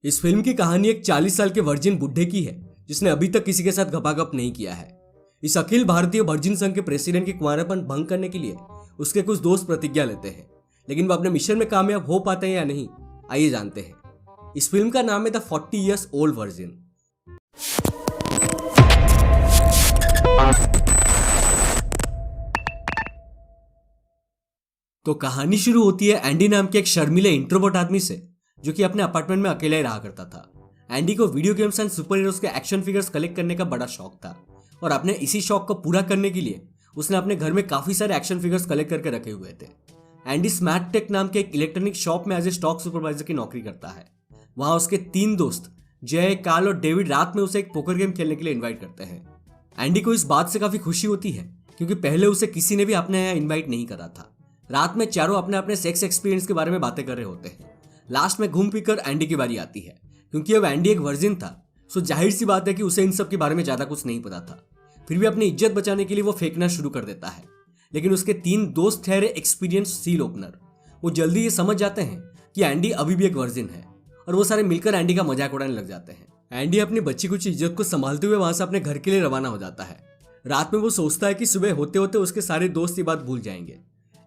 इस फिल्म की कहानी एक 40 साल के वर्जिन बुड्ढे की है जिसने अभी तक किसी के साथ गपागप नहीं किया है। इस अखिल भारतीय वर्जिन संघ के प्रेसिडेंट के कुंवारापन भंग करने के लिए उसके कुछ दोस्त प्रतिज्ञा लेते हैं, लेकिन वो अपने मिशन में कामयाब हो पाते हैं या नहीं, आइए जानते हैं। इस फिल्म का नाम है द 40 Years Old वर्जिन। तो कहानी शुरू होती है एंडी नाम के एक शर्मीले इंट्रोवर्ट आदमी से, जो कि अपने अपार्टमेंट में अकेला ही रहा करता था। एंडी को video games and super heroes के एक्शन फिगर्स कलेक्ट करने का बड़ा शौक था और अपने इसी शौक को पूरा करने के लिए उसने अपने घर में काफी सारे एक्शन फिगर्स कलेक्ट करके रखे हुए थे। एंडी स्मार्ट टेक नाम के एक इलेक्ट्रॉनिक शॉप में एज ए स्टॉक सुपरवाइजर की नौकरी करता है। वहां उसके 3 दोस्त जय, काल और डेविड रात में उसे एक पोकर गेम खेलने के लिए इन्वाइट करते हैं। एंडी को इस बात से काफी खुशी होती है क्योंकि पहले उसे किसी ने भी अपने यहाँ इन्वाइट नहीं करा था। रात में चारों अपने अपने सेक्स एक्सपीरियंस के बारे में बातें कर रहे होते हैं। लास्ट में घूम फिर कर एंडी की बारी आती है। क्योंकि अब एंडी एक वर्जिन था, सो जाहिर सी बात है कि उसे इन सब के बारे में ज्यादा कुछ नहीं पता था। फिर भी अपनी इज्जत बचाने के लिए वो फेंकना शुरू कर देता है। लेकिन उसके 3 दोस्त ठहरे एक्सपीरियंस सील ओपनर। वो जल्दी ये समझ जाते हैं कि एंडी अभी भी एक वर्जिन है और वो सारे मिलकर एंडी का मजाक उड़ाने लग जाते हैं। एंडी अपनी बच्ची कुछ इज्जत को संभालते हुए वहां से अपने घर के लिए रवाना हो जाता है। रात में वो सोचता है कि सुबह होते होते उसके सारे दोस्त ये बात भूल जाएंगे,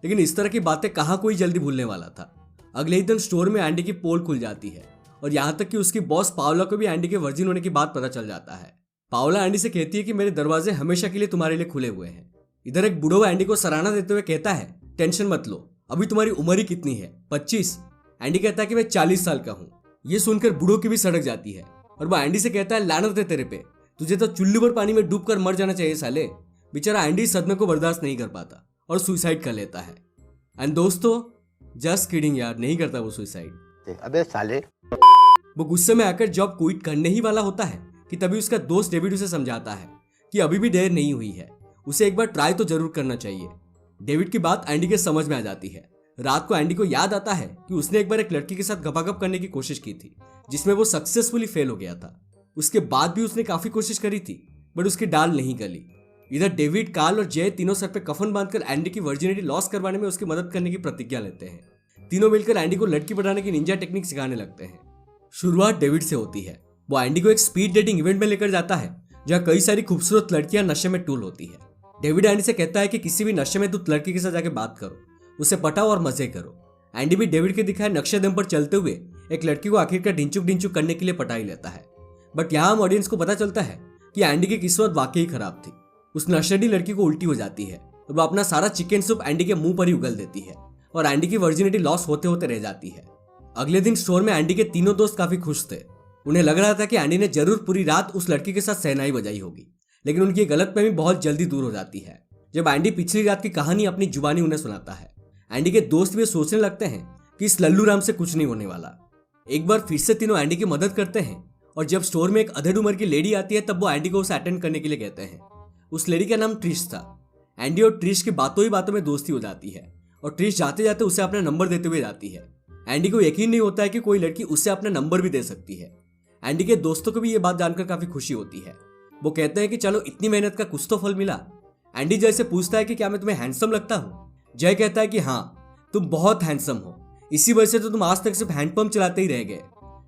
लेकिन इस तरह की बातें कहाँ कोई जल्दी भूलने वाला था। अगले ही दिन स्टोर में एंडी की पोल खुल जाती है और यहाँ तक कि उसकी बॉस पावला को भी एंडी के वर्जिन होने की बात पता चल जाता है। पावला एंडी से कहती है कि मेरे दरवाजे हमेशा के लिए तुम्हारे लिए खुले हुए हैं। इधर एक बुढ़ो एंडी को सराहना देते हुए कहता है, टेंशन मत लो, अभी तुम्हारी उम्र ही कितनी है, 25। एंडी कहता है कि मैं 40 साल का हूँ। ये सुनकर बुढ़ो की भी सड़क जाती है और वो एंडी से कहता है, लानत है तेरे पे, तुझे तो चुल्लू भर पानी में डूब कर मर जाना चाहिए साले। बेचारा एंडी सदमे को बर्दाश्त नहीं कर पाता और सुसाइड कर लेता है। एंड दोस्तों, जस्ट किडिंग यार, नहीं करता वो सुसाइड। अबे साले। वो गुस्से में आकर जॉब क्विट करने ही वाला होता है कि तभी उसका दोस्त डेविड उसे समझाता है कि अभी भी देर नहीं हुई है, उसे एक बार ट्राई तो जरूर करना चाहिए। डेविड की बात एंडी के समझ में आ जाती है। रात को एंडी को याद आता है कि उसने एक बार एक लड़की के साथ गपागप करने की कोशिश की थी, जिसमें वो सक्सेसफुली फेल हो गया था। उसके बाद भी उसने काफी कोशिश करी थी, बट उसकी डाल नहीं गली। इधर डेविड, काल और जय तीनों सर पे कफन बांधकर एंडी की वर्जिनिटी लॉस करवाने में उसकी मदद करने की प्रतिज्ञा लेते हैं। तीनों मिलकर एंडी को लड़की पटाने की निंजा टेक्निक सिखाने लगते हैं। शुरुआत डेविड से होती है। वो एंडी को एक स्पीड डेटिंग इवेंट में लेकर जाता है जहाँ कई सारी खूबसूरत लड़कियां नशे में टूल होती है। डेविड एंडी से कहता है कि किसी भी नशे में धुत लड़की के साथ जाके बात करो, उसे पटाओ और मजे करो। एंडी भी डेविड के दिखाए नक्शे दम पर चलते हुए एक लड़की को आखिरकार ढिंचुक करने के लिए पटा ही लेता है। बट यहाँ हम ऑडियंस को पता चलता है कि एंडी की किस्मत वाकई खराब थी। उस नशेड़ी लड़की को उल्टी हो जाती है और वो अपना सारा चिकन सूप एंडी के मुंह पर ही उगल देती है और एंडी की वर्जिनिटी लॉस होते होते रह जाती है। अगले दिन स्टोर में एंडी के तीनों दोस्त काफी खुश थे। उन्हें लग रहा था कि एंडी ने जरूर पूरी रात उस लड़की के साथ सहनाई बजाई होगी, लेकिन उनकी गलतफहमी बहुत जल्दी दूर हो जाती है जब एंडी पिछली रात की कहानी अपनी जुबानी उन्हें सुनाता है। एंडी के दोस्त भी सोचने लगते हैं कि इस लल्लू राम से कुछ नहीं होने वाला। एक बार फिर से तीनों एंडी की मदद करते हैं और जब स्टोर में एक अधेड़ उम्र की लेडी आती है तब वो एंडी को उसे अटेंड करने के लिए कहते हैं। उस लेडी का नाम ट्रिश था। एंडी और ट्रिश की बातों ही बातों में दोस्ती हो जाती है और ट्रिश जाते जाते उसे अपना नंबर देते हुए जाती है। एंडी को यकीन नहीं होता है कि कोई लड़की उससे अपना नंबर भी दे सकती है। एंडी के दोस्तों को भी ये बात जानकर काफी खुशी होती है। वो कहते हैं कि चलो, इतनी मेहनत का कुछ तो फल मिला। एंडी जय से पूछता है कि क्या मैं तुम्हें हैंडसम लगता हूँ। जय कहता है कि हाँ, तुम बहुत हैंडसम हो, इसी वजह से तो तुम आज तक सिर्फ हैंडपंप चलाते ही रह गए।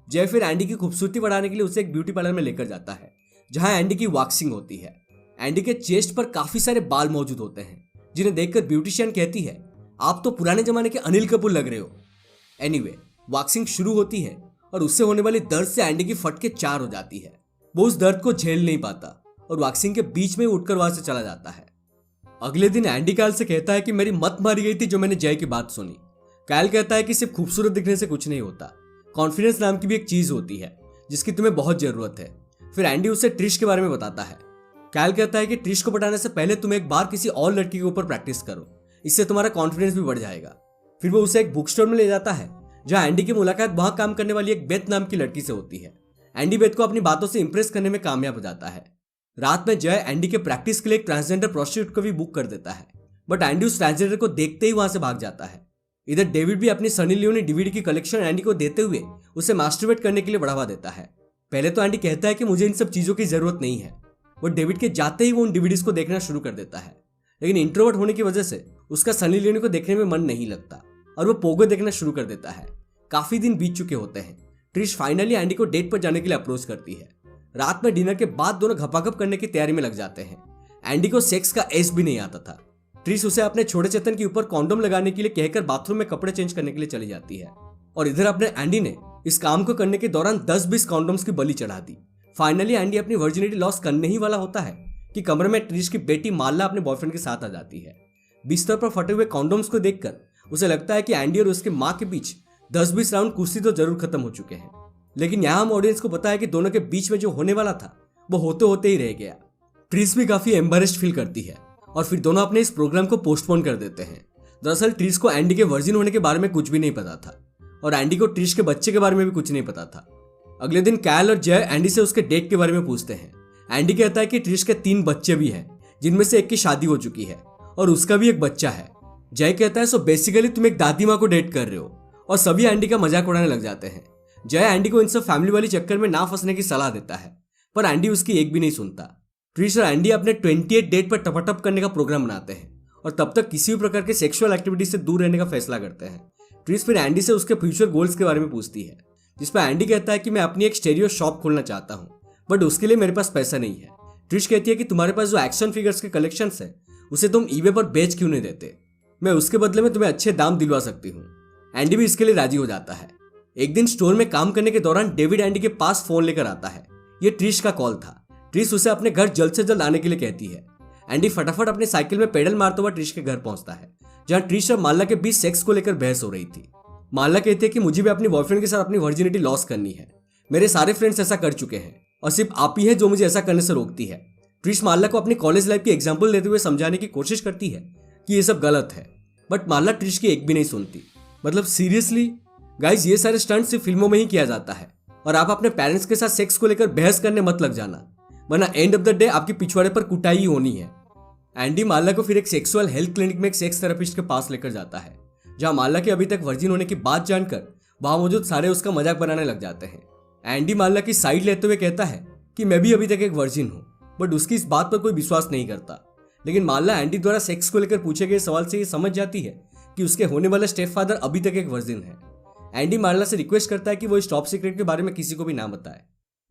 जय फिर एंडी की खूबसूरती बढ़ाने के लिए उसे एक ब्यूटी पार्लर में लेकर जाता है जहां एंडी की वैक्सिंग होती है। एंडी के चेस्ट पर काफी सारे बाल मौजूद होते हैं, जिन्हें देखकर ब्यूटिशियन कहती है, आप तो पुराने जमाने के अनिल कपूर लग रहे हो। एनीवे, वैक्सिंग शुरू होती है और उससे होने वाली दर्द से एंडी की फटके 4 हो जाती है। वो उस दर्द को झेल नहीं पाता और वैक्सिंग के बीच में उठकर वहां से चला जाता है। अगले दिन एंडी काल से कहता है कि मेरी मत मारी गई थी जो मैंने जय की बात सुनी। काल कहता है कि सिर्फ खूबसूरत दिखने से कुछ नहीं होता, कॉन्फिडेंस नाम की भी एक चीज होती है जिसकी तुम्हें बहुत जरूरत है। फिर एंडी उसे ट्रिश के बारे में बताता है। काल कहता है कि ट्रिश को पटाने से पहले तुम एक बार किसी और लड़की के ऊपर प्रैक्टिस करो, इससे तुम्हारा कॉन्फिडेंस भी बढ़ जाएगा। फिर वो उसे एक बुक स्टोर में ले जाता है जहां एंडी की मुलाकात वहां काम करने वाली एक बेथ नाम की लड़की से होती है। एंडी बेथ को अपनी बातों से इंप्रेस करने में कामयाब हो जाता है। रात में जय एंडी के प्रैक्टिस के लिए एक ट्रांसजेंडर प्रोस्टिट्यूट को भी बुक कर देता है, बट एंडी उस ट्रांसजेंडर को देखते ही वहां से भाग जाता है। इधर डेविड भी अपनी सनी लियोनी डीवीडी की कलेक्शन एंडी को देते हुए उसे मास्टरबेट करने के लिए बढ़ावा देता है। पहले तो एंडी कहता है कि मुझे इन सब चीजों की जरूरत नहीं है, वो डेविड के जाते ही वो उन डीवीडीज को देखना शुरू कर देता है। लेकिन इंट्रोवर्ट होने की वजह से उसका सनी लियोनी को देखने में मन नहीं लगता और वो पोगो देखना शुरू कर देता है। काफी दिन बीत चुके होते हैं। ट्रिश फाइनली एंडी को डेट पर जाने के लिए अप्रोच करती है। रात में डिनर के बाद दोनों घपाघप करने की तैयारी में लग जाते हैं। एंडी को सेक्स का एस भी नहीं आता था। ट्रिश उसे अपने छोटे चेतन के ऊपर कॉन्डोम लगाने के लिए कहकर बाथरूम में कपड़े चेंज करने के लिए चली जाती है और इधर अपने एंडी ने इस काम को करने के दौरान 10-20 कॉन्डोम्स की बलि चढ़ा दी। फाइनली एंडी अपनी वर्जिनिटी लॉस करने ही वाला होता है कि कमरे में ट्रिश की बेटी माला अपने बॉयफ्रेंड के साथ आ जाती है। बिस्तर पर फटे हुए कॉन्डोम्स को देखकर उसे लगता है कि एंडी और उसके माँ के बीच 10-20 राउंड कुश्ती तो जरूर खत्म हो चुके हैं, लेकिन यहाँ हम ऑडियंस को पता है कि दोनों के बीच में जो होने वाला था वो होते होते ही रह गया। ट्रिश भी काफी एम्बेरेस्ड फील करती है और फिर दोनों अपने इस प्रोग्राम को पोस्टपोन कर देते हैं। दरअसल ट्रिश को एंडी के वर्जिन होने के बारे में कुछ भी नहीं पता था और एंडी को ट्रिश के बच्चे के बारे में भी कुछ नहीं पता था। अगले दिन कैल और जय एंडी से उसके डेट के बारे में पूछते हैं। एंडी कहता है कि ट्रिश के 3 बच्चे भी हैं, जिनमें से एक की शादी हो चुकी है और उसका भी एक बच्चा है। जय कहता है सो बेसिकली तुम एक दादी माँ को डेट कर रहे हो और सभी एंडी का मजाक उड़ाने लग जाते हैं। जय एंडी को इन सब फैमिली वाली चक्कर में ना फंसने की सलाह देता है पर एंडी उसकी एक भी नहीं सुनता। ट्रिश और एंडी अपने 28 डेट पर टपाटप करने का प्रोग्राम बनाते हैं और तब तक किसी भी प्रकार के सेक्सुअल एक्टिविटी से दूर रहने का फैसला करते हैं। ट्रिश फिर एंडी से उसके फ्यूचर गोल्स के बारे में पूछती है, जिस पर एंडी कहता है कि मैं अपनी एक स्टेरियो शॉप खोलना चाहता हूँ बट उसके लिए मेरे पास पैसा नहीं है। ट्रिश कहती है कि तुम्हारे पास जो एक्शन फिगर्स के कलेक्शंस है उसे तुम ईबे पर बेच क्यों नहीं देते, मैं उसके बदले में तुम्हें अच्छे दाम दिलवा सकती हूँ। एंडी भी इसके लिए राजी हो जाता है। एक दिन स्टोर में काम करने के दौरान डेविड एंडी के पास फोन लेकर आता है। ये ट्रिश का कॉल था। ट्रिश उसे अपने घर जल्द से जल्द आने के लिए कहती है। एंडी फटाफट अपने साइकिल में पेडल मारते हुआ ट्रिश के घर पहुंचता है, जहां ट्रिश और माला के बीच सेक्स को लेकर बहस हो रही थी। माला कहती है कि मुझे भी अपनी बॉयफ्रेंड के साथ अपनी वर्जिनिटी लॉस करनी है, मेरे सारे फ्रेंड्स ऐसा कर चुके हैं और सिर्फ आप ही है जो मुझे ऐसा करने से रोकती है। ट्रिश माला को अपनी कॉलेज लाइफ की एग्जाम्पल देते हुए समझाने की कोशिश करती है कि ये सब गलत है, बट माला ट्रिश की एक भी नहीं सुनती। मतलब सीरियसली गाइज, ये सारे स्टंट सिर्फ फिल्मों में ही किया जाता है और आप अपने पेरेंट्स के साथ सेक्स को लेकर बहस करने मत लग जाना, वरना एंड ऑफ द डे आपकी पिछवाड़े पर कुटाई ही होनी है। एंडी माला को फिर एक सेक्सुअल हेल्थ क्लिनिक में एक सेक्स थेरेपिस्ट के पास लेकर जाता है, जहां माला के अभी तक वर्जिन होने की बात जानकर वहां मौजूद सारे उसका मजाक बनाने लग जाते हैं। एंडी माला की साइड लेते हुए कहता है कि मैं भी अभी तक एक वर्जिन हूँ, बट उसकी इस बात पर कोई विश्वास नहीं करता। लेकिन माला एंडी द्वारा सेक्स को लेकर पूछे गए सवाल से ये समझ जाती है कि उसके होने वाला स्टेप फादर अभी तक एक वर्जिन है। एंडी माला से रिक्वेस्ट करता है कि वो इस टॉप सीक्रेट के बारे में किसी को भी ना बताए।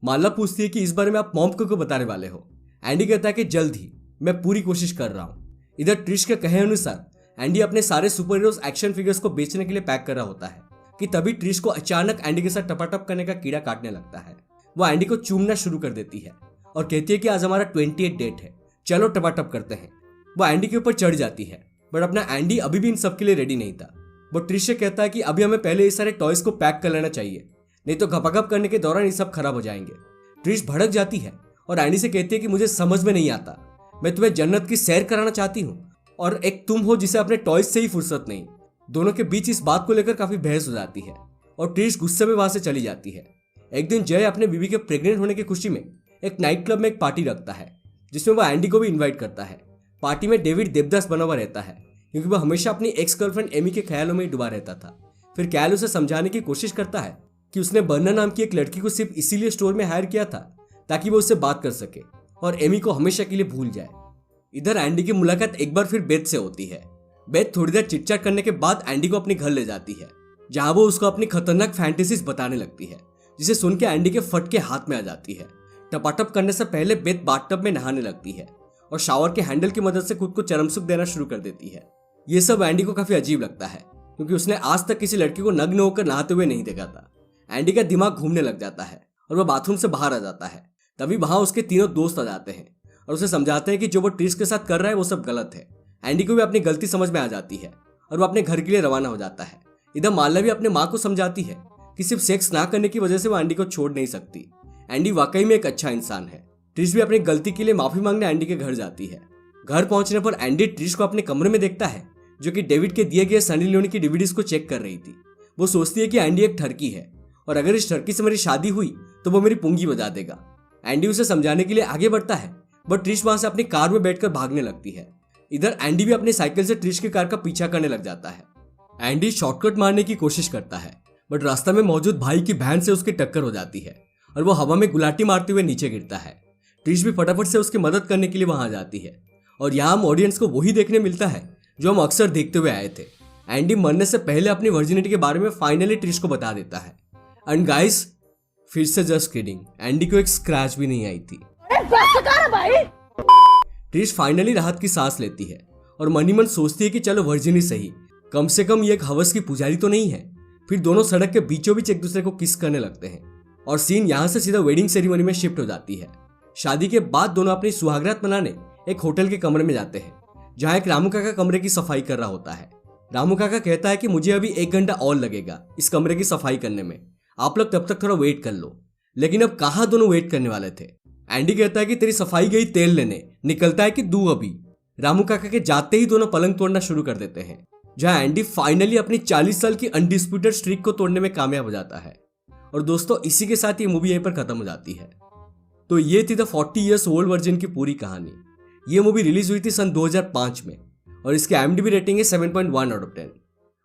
माला पूछती है कि इस बारे में आप मॉम को बताने वाले हो। एंडी कहता है कि जल्द ही, मैं पूरी कोशिश कर रहा हूँ। इधर ट्रिश के कहे अनुसार एंडी अपने सारे सुपर हीरोज एक्शन फिगर्स को बेचने के लिए पैक कर रहा होता है कि तभी ट्रिश को अचानक एंडी के साथ टपाटप करने का कीड़ा काटने लगता है। वो एंडी को चूमना शुरू कर देती है और कहती है कि आज हमारा 28 डेट है, चलो टपाटप करते हैं। वो एंडी के ऊपर चढ़ जाती है, बट अपना एंडी अभी भी इन सब के लिए रेडी नहीं था। वो ट्रिश से कहता है कि अभी हमें पहले ये सारे टॉयज को पैक कर लेना चाहिए, नहीं तो घपाघप करने के दौरान ये सब खराब हो जाएंगे। ट्रिश भड़क जाती है और एंडी से कहती है कि मुझे समझ में नहीं आता, मैं तुम्हें जन्नत की सैर कराना चाहती हूँ और एक तुम हो जिसे अपने टॉयज से ही फुर्सत नहीं। दोनों के बीच इस बात को लेकर काफी बहस हो जाती है और ट्रिश गुस्से में वहां से चली जाती है। एक दिन जय अपने बीवी के प्रेग्नेंट होने की खुशी में एक नाइट क्लब में एक पार्टी रखता है, जिसमें वह एंडी को भी इन्वाइट करता है। पार्टी में डेविड देवदास बना हुआ रहता है, क्योंकि वह हमेशा अपनी एक्स गर्लफ्रेंड एमी के ख्यालों में ही डूबा रहता था। फिर कैल उसे समझाने की कोशिश करता है कि उसने बर्ना नाम की एक लड़की को सिर्फ इसीलिए स्टोर में हायर किया था ताकि वो उससे बात कर सके और एमी को हमेशा के लिए भूल जाए। इधर एंडी की मुलाकात एक बार फिर बेथ से होती है। बेथ थोड़ी देर चिटचाट करने के बाद एंडी को अपने घर ले जाती है, जहां वो उसको अपनी खतरनाक फैंटेसीज बताने लगती है, जिसे सुन के एंडी के फट के हाथ में आ जाती है। टपाटप करने से पहले बेथ बाथटब में नहाने लगती है और शावर के हैंडल की मदद से खुद को चरम सुख देना शुरू कर देती है। ये सब एंडी को काफी अजीब लगता है, क्योंकि उसने आज तक किसी लड़की को नग्न होकर नहाते हुए नहीं देखा था। एंडी का दिमाग घूमने लग जाता है और वह बाथरूम से बाहर आ जाता है। तभी वहां उसके तीनों दोस्त आ जाते हैं और उसे समझाते हैं कि जो वो ट्रिश के साथ कर रहा है वो सब गलत है। एंडी को भी अपनी गलती समझ में आ जाती है और वो अपने घर के लिए रवाना हो जाता है। इधर माला भी अपने माँ को समझाती है कि सिर्फ सेक्स ना करने की वजह से वो एंडी को छोड़ नहीं सकती। एंडी वाकई में एक अच्छा इंसान है। ट्रिश भी अपनी गलती के लिए माफी मांगने एंडी के घर जाती है। घर पहुंचने पर एंडी ट्रिश को अपने कमरे में देखता है, जो कि डेविड के दिए गए सनी लियोनी की डीवीडीज को चेक कर रही थी। वो सोचती है कि एंडी एक ठरकी है और अगर इस ठरकी से मेरी शादी हुई तो वो मेरी पुंगी बजा देगा। एंडी उसे समझाने के लिए आगे बढ़ता है, बट ट्रिश वहां से अपनी कार में बैठकर भागने लगती है। इधर एंडी भी अपनी साइकिल से ट्रिश की कार का पीछा करने लग जाता है। एंडी शॉर्टकट मारने की कोशिश करता है, बट रास्ता में मौजूद भाई की वैन से उसकी टक्कर हो जाती है और वो हवा में गुलाटी मारते हुए नीचे गिरता है। ट्रिश भी फटाफट से उसकी मदद करने के लिए वहां आ जाती है और यहाँ हम ऑडियंस को वही देखने मिलता है जो हम अक्सर देखते हुए आए थे। एंडी मरने से पहले अपनी वर्जिनिटी के बारे में फाइनली ट्रिश को बता देता है। एंड गाइस, फिर से जस्ट किडिंग, एंडी को एक स्क्रैच भी नहीं आई थी। ट्रिश फाइनली राहत की सांस लेती है और मनी मन सोचती है कि चलो वर्जिन ही सही, कम से कम ये एक हवस की पुजारी तो नहीं है। फिर दोनों सड़क के बीचों बीच एक दूसरे को किस करने लगते हैं और सीन यहाँ से सीधा वेडिंग सेरेमनी में शिफ्ट हो जाती है। शादी के बाद दोनों अपनी सुहागरात मनाने एक होटल के कमरे में जाते हैं, जहाँ एक रामू काका कमरे की सफाई कर रहा होता है। रामू काका कहता है कि मुझे अभी 1 घंटा और लगेगा इस कमरे की सफाई करने में, आप लोग तब तक थोड़ा वेट कर लो। लेकिन अब कहाँ दोनों वेट करने वाले थे। एंडी कहता है कि तेरी सफाई गई तेल लेने, निकलता है कि दू अभी। रामू काका के जाते ही दोनों पलंग तोड़ना शुरू कर देते हैं, जहां एंडी फाइनली अपनी 40 साल की अनडिस्प्यूटेड स्ट्रीक को तोड़ने में कामयाब हो जाता है। और दोस्तों, इसी के साथ ये मूवी यहीं पर खत्म हो जाती है। तो ये थी द 40 इयर्स ओल्ड वर्जिन की पूरी कहानी। ये मूवी रिलीज हुई थी सन 2005 में और इसकी IMDb रेटिंग है 7.1 आउट ऑफ 10।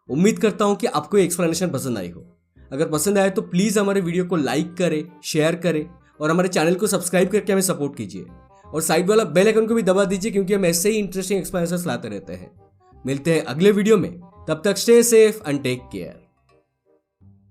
उम्मीद करता हूं कि आपको ये एक्सप्लेनेशन पसंद आई हो। अगर पसंद आए तो प्लीज हमारे वीडियो को लाइक करें, शेयर करें और हमारे चैनल को सब्सक्राइब करके हमें सपोर्ट कीजिए और साइड वाला बेल आइकन को भी दबा दीजिए, क्योंकि हम ऐसे ही इंटरेस्टिंग एक्सप्लेनेशंस लाते रहते हैं। मिलते हैं अगले वीडियो में, तब तक stay safe and take care.